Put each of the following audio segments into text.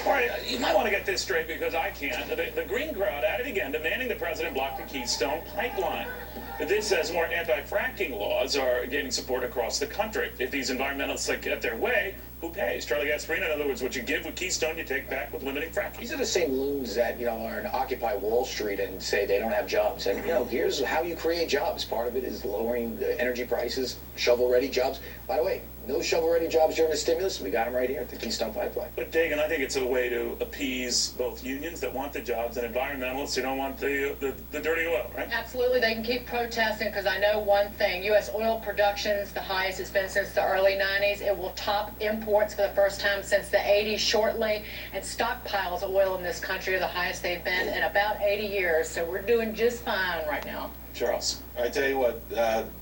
All right, you might want to get this straight because I can't. The Green crowd at it again, demanding the president block the Keystone pipeline. This says more anti-fracking laws are gaining support across the country. If these environmentalists get their way, who pays? Charlie Gasparino, in other words, what you give with Keystone, you take back with limiting fracking. These are the same loons that, are in Occupy Wall Street and say they don't have jobs. And, here's how you create jobs. Part of it is lowering the energy prices, shovel-ready jobs. By the way, no shovel-ready jobs during the stimulus. We got them right here at the Keystone Pipeline. But, Dagan, I think it's a way to appease both unions that want the jobs and environmentalists who don't want the dirty oil, right? Absolutely. They can keep protesting because I know one thing. U.S. oil production's the highest it's been since the early 90s. It will top imports for the first time since the 80s shortly. And stockpiles of oil in this country are the highest they've been in about 80 years. So we're doing just fine right now. Charles. I tell you what,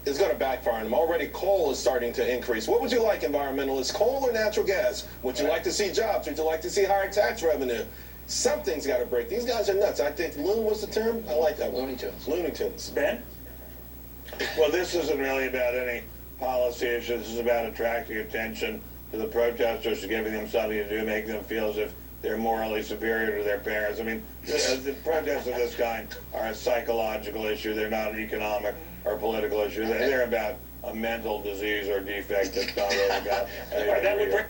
it's going to backfire on them. Already coal is starting to increase. What would you like, environmentalists, coal or natural gas? Would you like to see jobs? Would you like to see higher tax revenue? Something's got to break. These guys are nuts. I think loon was the term. I like that. Looney Tunes. Looney Tunes. Ben? Well, this isn't really about any policy issue. This is about attracting attention to the protesters, giving them something to do, making them feel as if they're morally superior to their parents. I mean, the protests of this kind are a psychological issue. They're not an economic or political issue. They're about a mental disease or defect that's not really about anything real.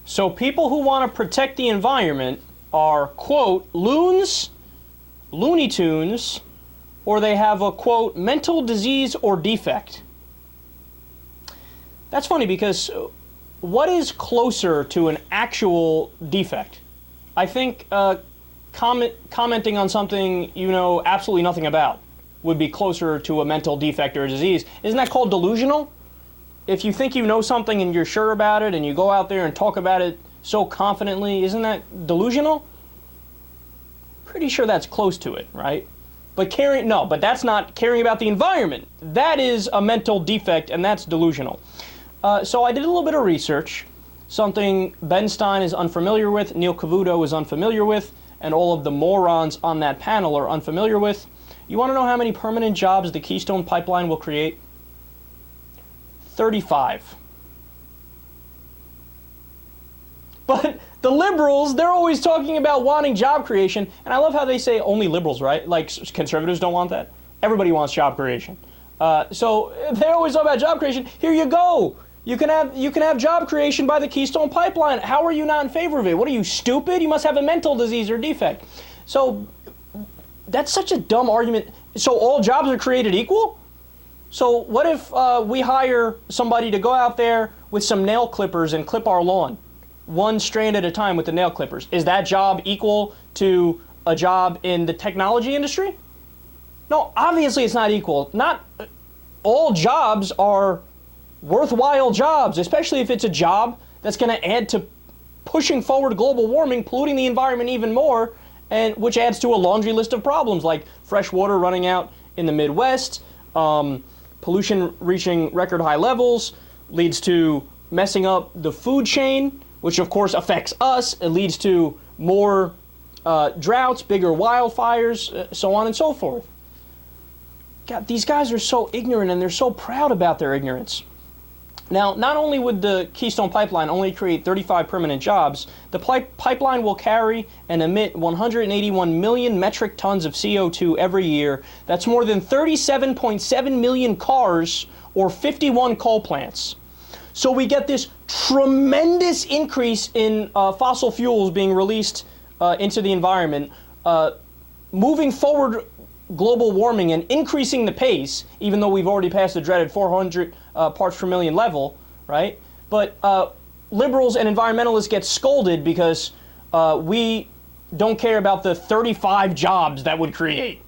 So people who want to protect the environment are, quote, loons, Looney Tunes, or they have a, quote, mental disease or defect. That's funny because what is closer to an actual defect? I think commenting on something you know absolutely nothing about would be closer to a mental defect or a disease. Isn't that called delusional? If you think you know something and you're sure about it and you go out there and talk about it so confidently, isn't that delusional? Pretty sure that's close to it, right? But but that's not caring about the environment. That is a mental defect and that's delusional. So I did a little bit of research, something Ben Stein is unfamiliar with, Neil Cavuto is unfamiliar with, and all of the morons on that panel are unfamiliar with. You want to know how many permanent jobs the Keystone Pipeline will create? 35. But the liberals, they're always talking about wanting job creation, and I love how they say only liberals, right? Like conservatives don't want that. Everybody wants job creation. So they're always talking about job creation. Here you go. You can have job creation by the Keystone Pipeline. How are you not in favor of it? What are you, stupid? You must have a mental disease or defect. So that's such a dumb argument. So all jobs are created equal? So what if we hire somebody to go out there with some nail clippers and clip our lawn, one strand at a time with the nail clippers? Is that job equal to a job in the technology industry? No, obviously it's not equal. Not all jobs are worthwhile jobs, especially if it's a job that's going to add to pushing forward global warming, polluting the environment even more, and which adds to a laundry list of problems like fresh water running out in the Midwest, pollution reaching record high levels, leads to messing up the food chain, which of course affects us. It leads to more droughts, bigger wildfires, so on and so forth. God, these guys are so ignorant and they're so proud about their ignorance. Now, not only would the Keystone Pipeline only create 35 permanent jobs, the pipeline will carry and emit 181 million metric tons of CO2 every year. That's more than 37.7 million cars or 51 coal plants. So we get this tremendous increase in fossil fuels being released into the environment, moving forward global warming and increasing the pace, even though we've already passed the dreaded 400 parts per million level, right? But liberals and environmentalists get scolded because we don't care about the 35 jobs that would create.